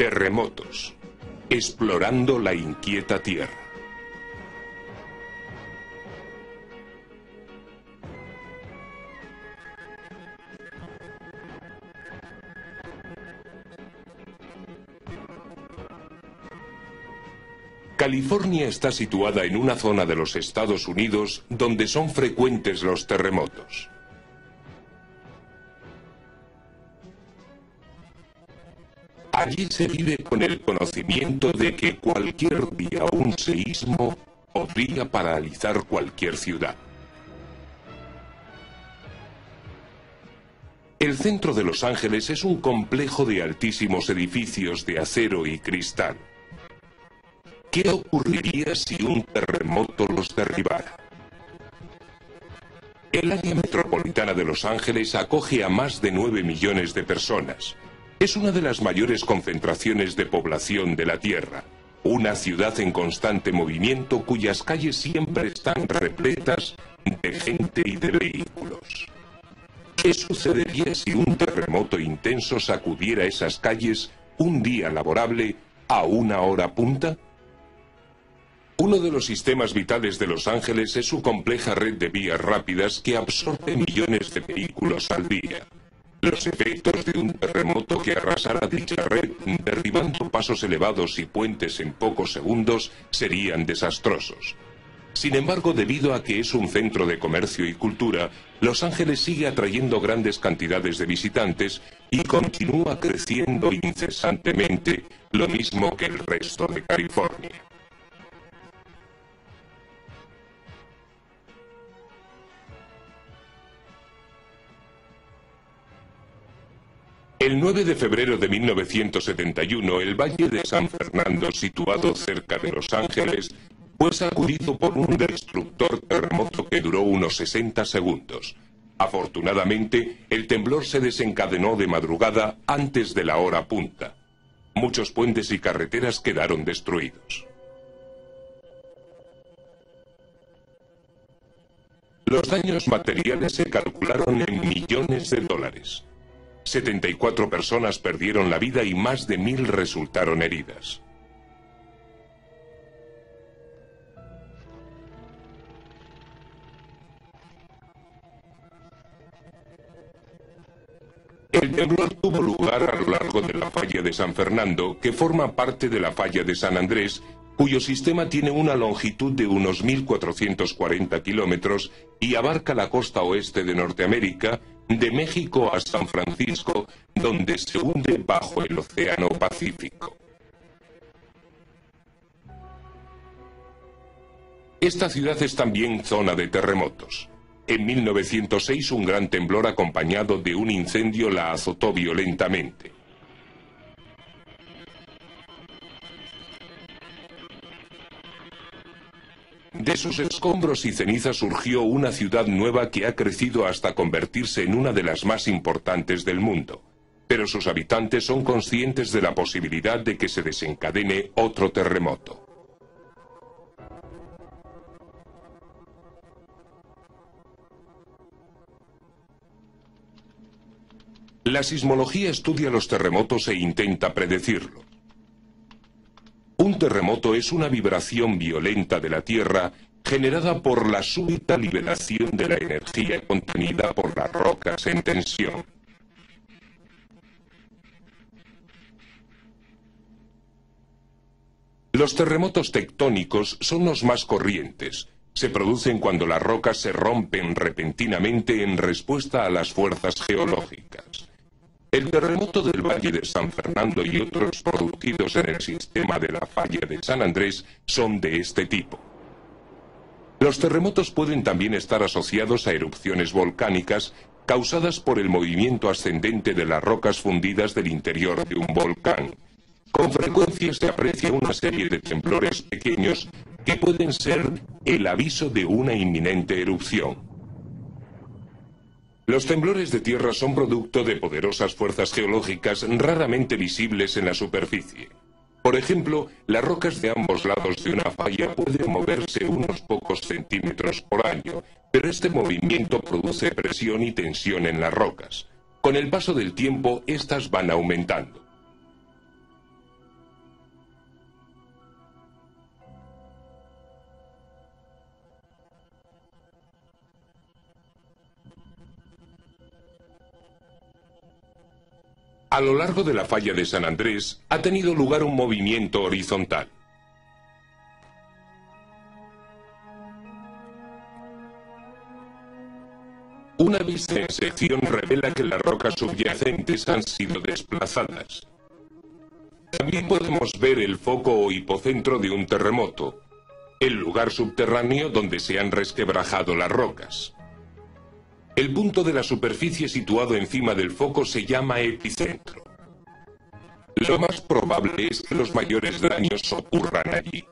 Terremotos. Explorando la inquieta Tierra. California está situada en una zona de los Estados Unidos donde son frecuentes los terremotos. Allí se vive con el conocimiento de que cualquier día un seísmo podría paralizar cualquier ciudad. El centro de Los Ángeles es un complejo de altísimos edificios de acero y cristal. ¿Qué ocurriría si un terremoto los derribara? El área metropolitana de Los Ángeles acoge a más de 9 millones de personas. Es una de las mayores concentraciones de población de la Tierra. Una ciudad en constante movimiento cuyas calles siempre están repletas de gente y de vehículos. ¿Qué sucedería si un terremoto intenso sacudiera esas calles un día laborable a una hora punta? Uno de los sistemas vitales de Los Ángeles es su compleja red de vías rápidas que absorbe millones de vehículos al día. Los efectos de un terremoto que arrasara dicha red, derribando pasos elevados y puentes en pocos segundos, serían desastrosos. Sin embargo, debido a que es un centro de comercio y cultura, Los Ángeles sigue atrayendo grandes cantidades de visitantes y continúa creciendo incesantemente, lo mismo que el resto de California. El 9 de febrero de 1971, el Valle de San Fernando, situado cerca de Los Ángeles, fue sacudido por un destructor terremoto que duró unos 60 segundos. Afortunadamente, el temblor se desencadenó de madrugada antes de la hora punta. Muchos puentes y carreteras quedaron destruidos. Los daños materiales se calcularon en millones de dólares. 74 personas perdieron la vida y más de 1000 resultaron heridas. El temblor tuvo lugar a lo largo de la falla de San Fernando, que forma parte de la falla de San Andrés, cuyo sistema tiene una longitud de unos 1440 kilómetros y abarca la costa oeste de Norteamérica, de México a San Francisco, donde se hunde bajo el Océano Pacífico. Esta ciudad es también zona de terremotos. En 1906 un gran temblor acompañado de un incendio la azotó violentamente. De sus escombros y cenizas surgió una ciudad nueva que ha crecido hasta convertirse en una de las más importantes del mundo. Pero sus habitantes son conscientes de la posibilidad de que se desencadene otro terremoto. La sismología estudia los terremotos e intenta predecirlo. Un terremoto es una vibración violenta de la Tierra generada por la súbita liberación de la energía contenida por las rocas en tensión. Los terremotos tectónicos son los más corrientes. Se producen cuando las rocas se rompen repentinamente en respuesta a las fuerzas geológicas. El terremoto del Valle de San Fernando y otros producidos en el sistema de la falla de San Andrés son de este tipo. Los terremotos pueden también estar asociados a erupciones volcánicas causadas por el movimiento ascendente de las rocas fundidas del interior de un volcán. Con frecuencia se aprecia una serie de temblores pequeños que pueden ser el aviso de una inminente erupción. Los temblores de tierra son producto de poderosas fuerzas geológicas raramente visibles en la superficie. Por ejemplo, las rocas de ambos lados de una falla pueden moverse unos pocos centímetros por año, pero este movimiento produce presión y tensión en las rocas. Con el paso del tiempo, estas van aumentando. A lo largo de la falla de San Andrés ha tenido lugar un movimiento horizontal. Una vista en sección revela que las rocas subyacentes han sido desplazadas. También podemos ver el foco o hipocentro de un terremoto, el lugar subterráneo donde se han resquebrajado las rocas. El punto de la superficie situado encima del foco se llama epicentro. Lo más probable es que los mayores daños ocurran allí.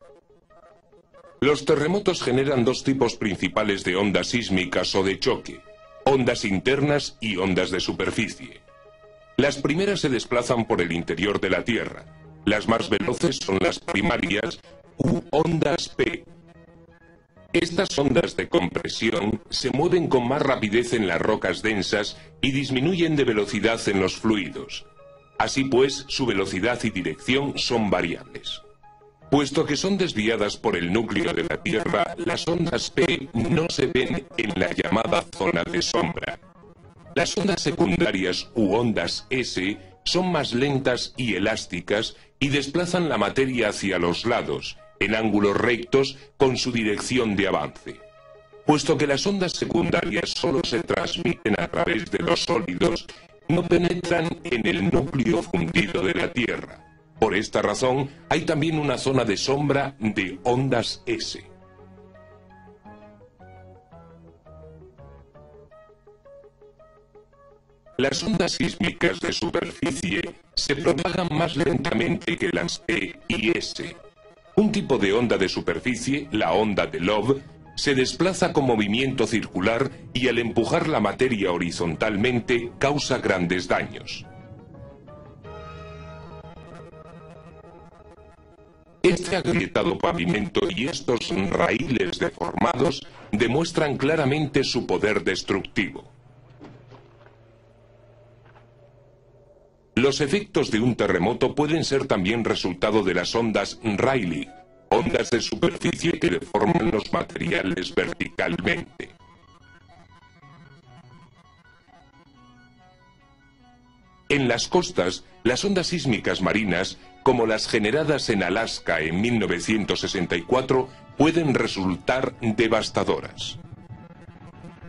Los terremotos generan dos tipos principales de ondas sísmicas o de choque: ondas internas y ondas de superficie. Las primeras se desplazan por el interior de la Tierra. Las más veloces son las primarias u ondas P. Estas ondas de compresión se mueven con más rapidez en las rocas densas y disminuyen de velocidad en los fluidos. Así pues, su velocidad y dirección son variables. Puesto que son desviadas por el núcleo de la Tierra, las ondas P no se ven en la llamada zona de sombra. Las ondas secundarias u ondas S son más lentas y elásticas y desplazan la materia hacia los lados, en ángulos rectos con su dirección de avance. Puesto que las ondas secundarias solo se transmiten a través de los sólidos, no penetran en el núcleo fundido de la Tierra. Por esta razón, hay también una zona de sombra de ondas S. Las ondas sísmicas de superficie se propagan más lentamente que las P y S. Un tipo de onda de superficie, la onda de Love, se desplaza con movimiento circular y al empujar la materia horizontalmente causa grandes daños. Este agrietado pavimento y estos raíles deformados demuestran claramente su poder destructivo. Los efectos de un terremoto pueden ser también resultado de las ondas Rayleigh, ondas de superficie que deforman los materiales verticalmente. En las costas, las ondas sísmicas marinas, como las generadas en Alaska en 1964, pueden resultar devastadoras.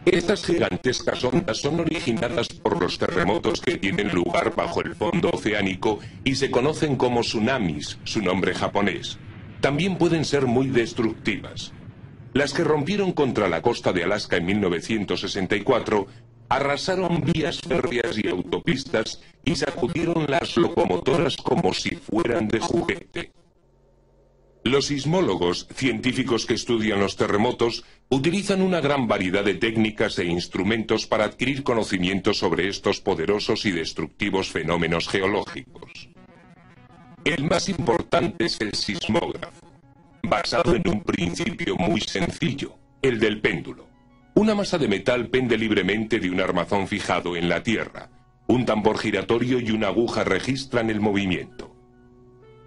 Estas gigantescas ondas son originadas por los terremotos que tienen lugar bajo el fondo oceánico y se conocen como tsunamis, su nombre japonés. También pueden ser muy destructivas. Las que rompieron contra la costa de Alaska en 1964 arrasaron vías férreas y autopistas y sacudieron las locomotoras como si fueran de juguete. Los sismólogos, científicos que estudian los terremotos, utilizan una gran variedad de técnicas e instrumentos para adquirir conocimientos sobre estos poderosos y destructivos fenómenos geológicos. El más importante es el sismógrafo, basado en un principio muy sencillo, el del péndulo. Una masa de metal pende libremente de un armazón fijado en la tierra. Un tambor giratorio y una aguja registran el movimiento.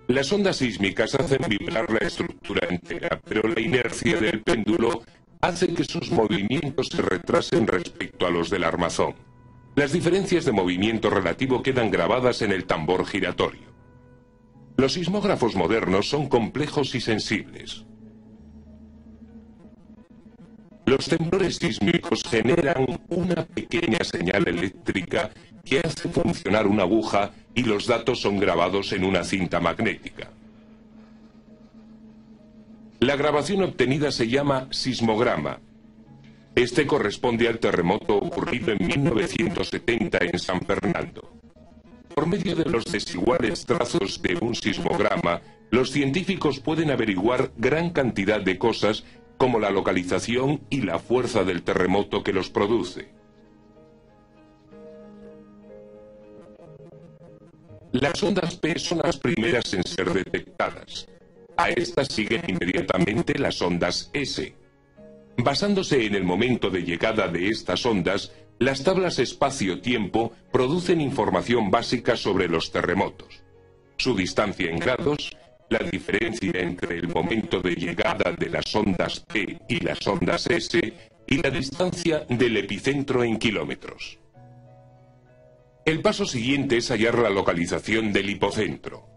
Las ondas sísmicas hacen vibrar la estructura entera, pero la inercia del péndulo hace que sus movimientos se retrasen respecto a los del armazón. Las diferencias de movimiento relativo quedan grabadas en el tambor giratorio. Los sismógrafos modernos son complejos y sensibles. Los temblores sísmicos generan una pequeña señal eléctrica que hace funcionar una aguja y los datos son grabados en una cinta magnética. La grabación obtenida se llama sismograma. Este corresponde al terremoto ocurrido en 1970 en San Fernando. Por medio de los desiguales trazos de un sismograma, los científicos pueden averiguar gran cantidad de cosas como la localización y la fuerza del terremoto que los produce. Las ondas P son las primeras en ser detectadas. A estas siguen inmediatamente las ondas S. Basándose en el momento de llegada de estas ondas, las tablas espacio-tiempo producen información básica sobre los terremotos. Su distancia en grados, la diferencia entre el momento de llegada de las ondas P y las ondas S y la distancia del epicentro en kilómetros. El paso siguiente es hallar la localización del hipocentro.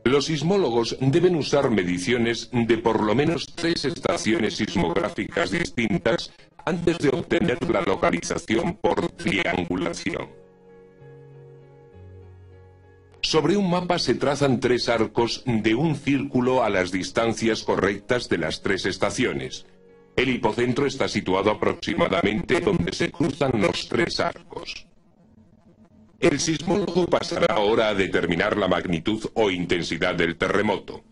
Los sismólogos deben usar mediciones de por lo menos 3 estaciones sismográficas distintas antes de obtener la localización por triangulación. Sobre un mapa se trazan 3 arcos de un círculo a las distancias correctas de las 3 estaciones. El hipocentro está situado aproximadamente donde se cruzan los 3 arcos. El sismólogo pasará ahora a determinar la magnitud o intensidad del terremoto.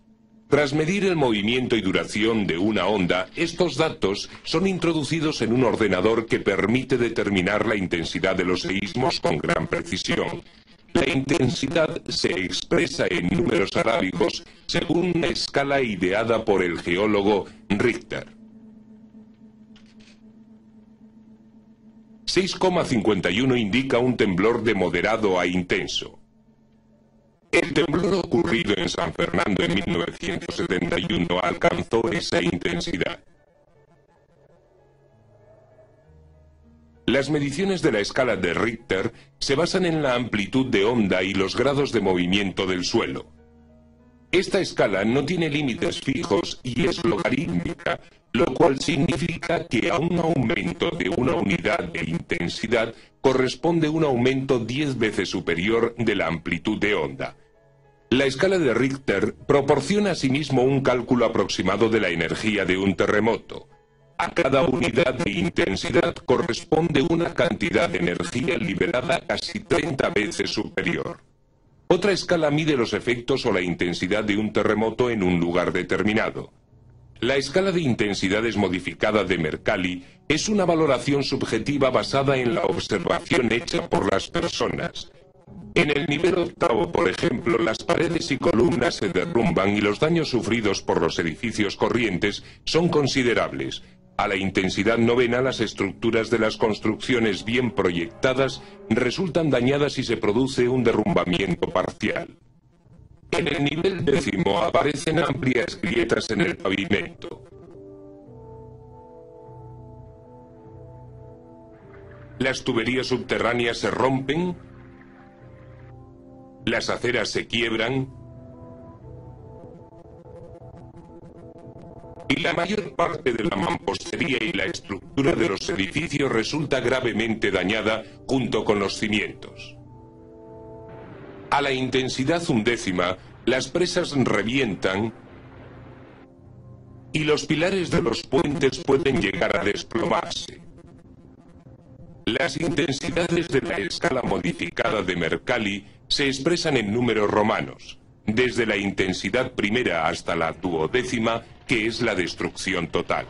Tras medir el movimiento y duración de una onda, estos datos son introducidos en un ordenador que permite determinar la intensidad de los seísmos con gran precisión. La intensidad se expresa en números arábigos según una escala ideada por el geólogo Richter. 6,51 indica un temblor de moderado a intenso. El temblor ocurrido en San Fernando en 1971 alcanzó esa intensidad. Las mediciones de la escala de Richter se basan en la amplitud de onda y los grados de movimiento del suelo. Esta escala no tiene límites fijos y es logarítmica, lo cual significa que a un aumento de una unidad de intensidad corresponde un aumento 10 veces superior de la amplitud de onda. La escala de Richter proporciona asimismo un cálculo aproximado de la energía de un terremoto. A cada unidad de intensidad corresponde una cantidad de energía liberada casi 30 veces superior. Otra escala mide los efectos o la intensidad de un terremoto en un lugar determinado. La escala de intensidades modificada de Mercalli es una valoración subjetiva basada en la observación hecha por las personas. En el nivel 8º, por ejemplo, las paredes y columnas se derrumban y los daños sufridos por los edificios corrientes son considerables. A la intensidad 9ª, las estructuras de las construcciones bien proyectadas resultan dañadas y se produce un derrumbamiento parcial. En el nivel 10º aparecen amplias grietas en el pavimento. Las tuberías subterráneas se rompen, las aceras se quiebran, y la mayor parte de la mampostería y la estructura de los edificios resulta gravemente dañada junto con los cimientos. A la intensidad 1/10, las presas revientan y los pilares de los puentes pueden llegar a desplomarse. Las intensidades de la escala modificada de Mercalli se expresan en números romanos, desde la intensidad primera hasta la 12ª, que es la destrucción total.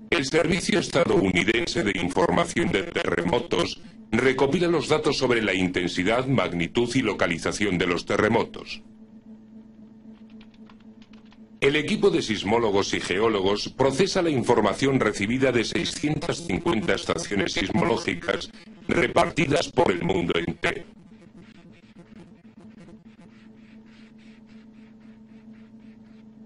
El Servicio Estadounidense de Información de Terremotos recopila los datos sobre la intensidad, magnitud y localización de los terremotos. El equipo de sismólogos y geólogos procesa la información recibida de 650 estaciones sismológicas repartidas por el mundo entero.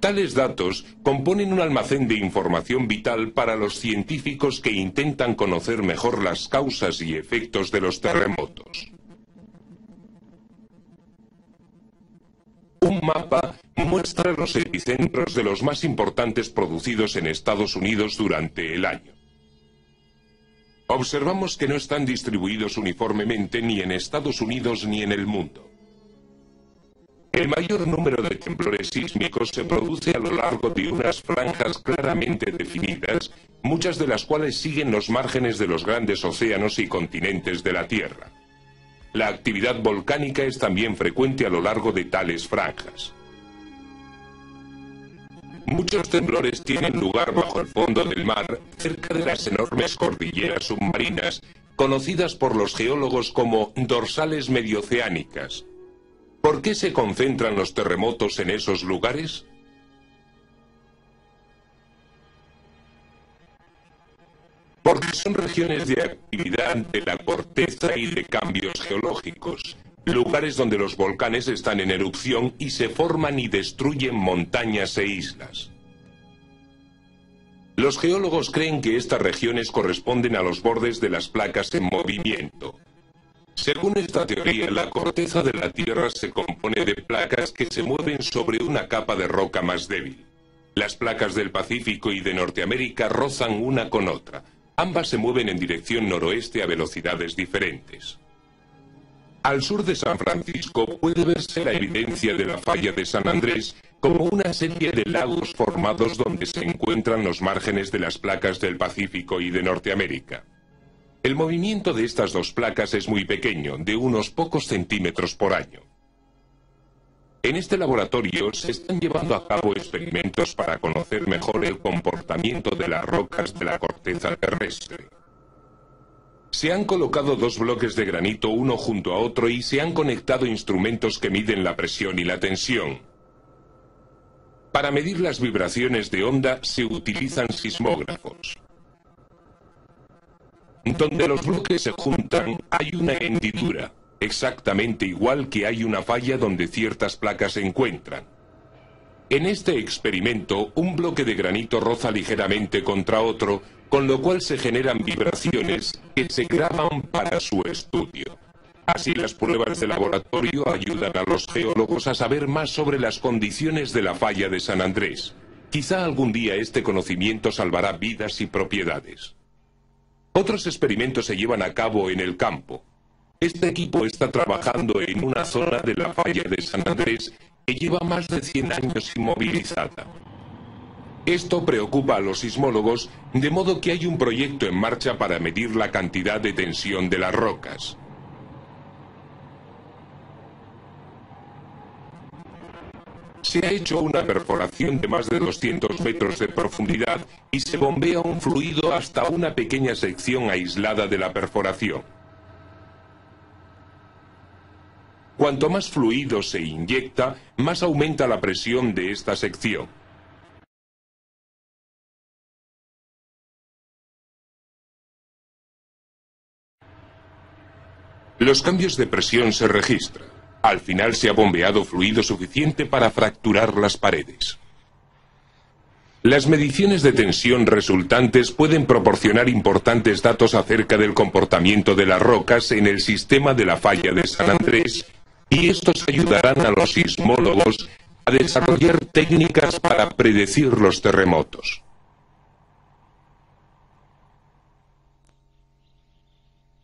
Tales datos componen un almacén de información vital para los científicos que intentan conocer mejor las causas y efectos de los terremotos. Un mapa muestra los epicentros de los más importantes producidos en Estados Unidos durante el año. Observamos que no están distribuidos uniformemente ni en Estados Unidos ni en el mundo. El mayor número de temblores sísmicos se produce a lo largo de unas franjas claramente definidas, muchas de las cuales siguen los márgenes de los grandes océanos y continentes de la Tierra. La actividad volcánica es también frecuente a lo largo de tales franjas. Muchos temblores tienen lugar bajo el fondo del mar, cerca de las enormes cordilleras submarinas, conocidas por los geólogos como dorsales medioceánicas. ¿Por qué se concentran los terremotos en esos lugares? Porque son regiones de actividad de la corteza y de cambios geológicos, lugares donde los volcanes están en erupción y se forman y destruyen montañas e islas. Los geólogos creen que estas regiones corresponden a los bordes de las placas en movimiento. Según esta teoría, la corteza de la Tierra se compone de placas que se mueven sobre una capa de roca más débil. Las placas del Pacífico y de Norteamérica rozan una con otra. Ambas se mueven en dirección noroeste a velocidades diferentes. Al sur de San Francisco puede verse la evidencia de la falla de San Andrés como una serie de lagos formados donde se encuentran los márgenes de las placas del Pacífico y de Norteamérica. El movimiento de estas dos placas es muy pequeño, de unos pocos centímetros por año. En este laboratorio se están llevando a cabo experimentos para conocer mejor el comportamiento de las rocas de la corteza terrestre. Se han colocado dos bloques de granito uno junto a otro y se han conectado instrumentos que miden la presión y la tensión. Para medir las vibraciones de onda se utilizan sismógrafos. Donde los bloques se juntan hay una hendidura, exactamente igual que hay una falla donde ciertas placas se encuentran. En este experimento, un bloque de granito roza ligeramente contra otro, con lo cual se generan vibraciones que se graban para su estudio. Así, las pruebas de laboratorio ayudan a los geólogos a saber más sobre las condiciones de la falla de San Andrés. Quizá algún día este conocimiento salvará vidas y propiedades. Otros experimentos se llevan a cabo en el campo. Este equipo está trabajando en una zona de la falla de San Andrés que lleva más de 100 años inmovilizada. Esto preocupa a los sismólogos, de modo que hay un proyecto en marcha para medir la cantidad de tensión de las rocas. Se ha hecho una perforación de más de 200 metros de profundidad y se bombea un fluido hasta una pequeña sección aislada de la perforación. Cuanto más fluido se inyecta, más aumenta la presión de esta sección. Los cambios de presión se registran. Al final se ha bombeado fluido suficiente para fracturar las paredes. Las mediciones de tensión resultantes pueden proporcionar importantes datos acerca del comportamiento de las rocas en el sistema de la falla de San Andrés, y estos ayudarán a los sismólogos a desarrollar técnicas para predecir los terremotos.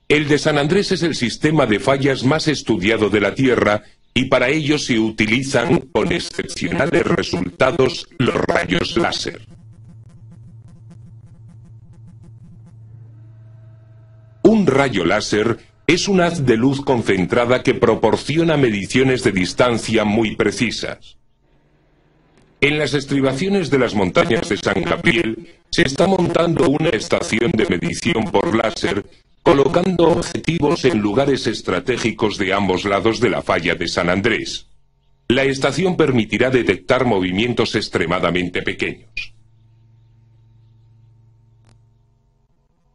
El de San Andrés es el sistema de fallas más estudiado de la Tierra y para ello se utilizan con excepcionales resultados los rayos láser. Un rayo láser es un haz de luz concentrada que proporciona mediciones de distancia muy precisas. En las estribaciones de las montañas de San Gabriel se está montando una estación de medición por láser, colocando objetivos en lugares estratégicos de ambos lados de la falla de San Andrés. La estación permitirá detectar movimientos extremadamente pequeños.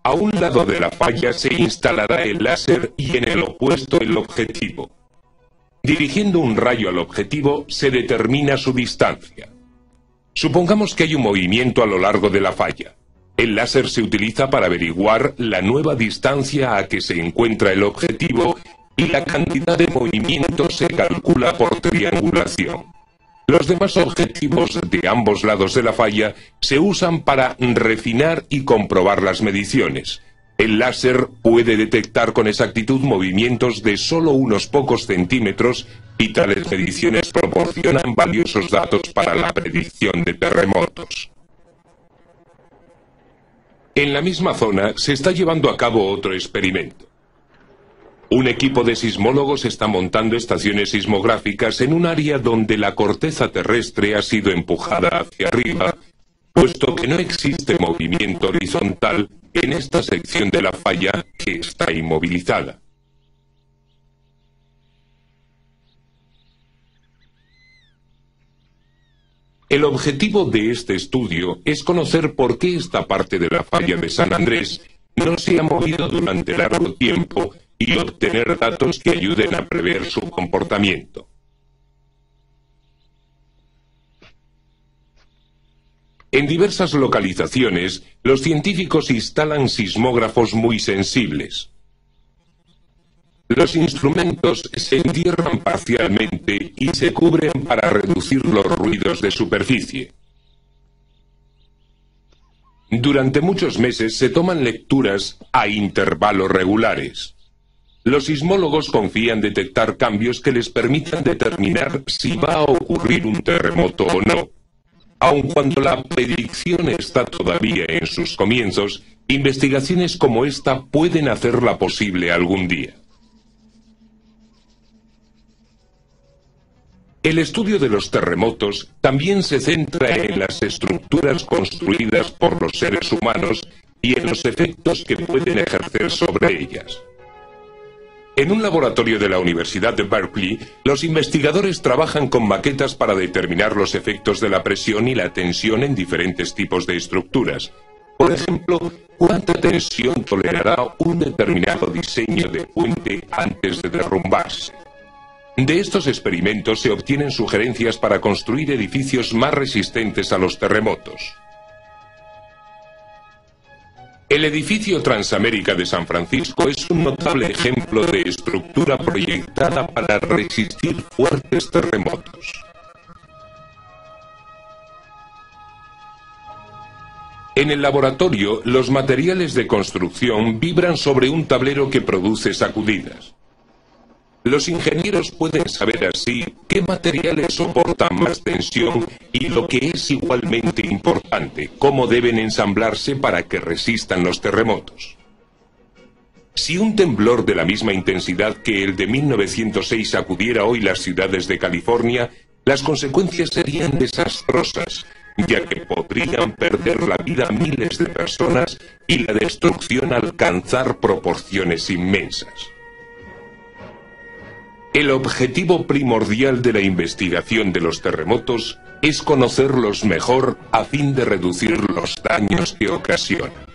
A un lado de la falla se instalará el láser y en el opuesto el objetivo. Dirigiendo un rayo al objetivo se determina su distancia. Supongamos que hay un movimiento a lo largo de la falla. El láser se utiliza para averiguar la nueva distancia a que se encuentra el objetivo y la cantidad de movimiento se calcula por triangulación. Los demás objetivos de ambos lados de la falla se usan para refinar y comprobar las mediciones. El láser puede detectar con exactitud movimientos de solo unos pocos centímetros y tales mediciones proporcionan valiosos datos para la predicción de terremotos. En la misma zona se está llevando a cabo otro experimento. Un equipo de sismólogos está montando estaciones sismográficas en un área donde la corteza terrestre ha sido empujada hacia arriba, puesto que no existe movimiento horizontal en esta sección de la falla que está inmovilizada. El objetivo de este estudio es conocer por qué esta parte de la falla de San Andrés no se ha movido durante largo tiempo y obtener datos que ayuden a prever su comportamiento. En diversas localizaciones, los científicos instalan sismógrafos muy sensibles. Los instrumentos se entierran parcialmente y se cubren para reducir los ruidos de superficie. Durante muchos meses se toman lecturas a intervalos regulares. Los sismólogos confían detectar cambios que les permitan determinar si va a ocurrir un terremoto o no. Aun cuando la predicción está todavía en sus comienzos, investigaciones como esta pueden hacerla posible algún día. El estudio de los terremotos también se centra en las estructuras construidas por los seres humanos y en los efectos que pueden ejercer sobre ellas. En un laboratorio de la Universidad de Berkeley, los investigadores trabajan con maquetas para determinar los efectos de la presión y la tensión en diferentes tipos de estructuras. Por ejemplo, cuánta tensión tolerará un determinado diseño de puente antes de derrumbarse. De estos experimentos se obtienen sugerencias para construir edificios más resistentes a los terremotos. El edificio Transamérica de San Francisco es un notable ejemplo de estructura proyectada para resistir fuertes terremotos. En el laboratorio, los materiales de construcción vibran sobre un tablero que produce sacudidas. Los ingenieros pueden saber así qué materiales soportan más tensión y, lo que es igualmente importante, cómo deben ensamblarse para que resistan los terremotos. Si un temblor de la misma intensidad que el de 1906 sacudiera hoy las ciudades de California, las consecuencias serían desastrosas, ya que podrían perder la vida miles de personas y la destrucción alcanzar proporciones inmensas. El objetivo primordial de la investigación de los terremotos es conocerlos mejor a fin de reducir los daños que ocasionan.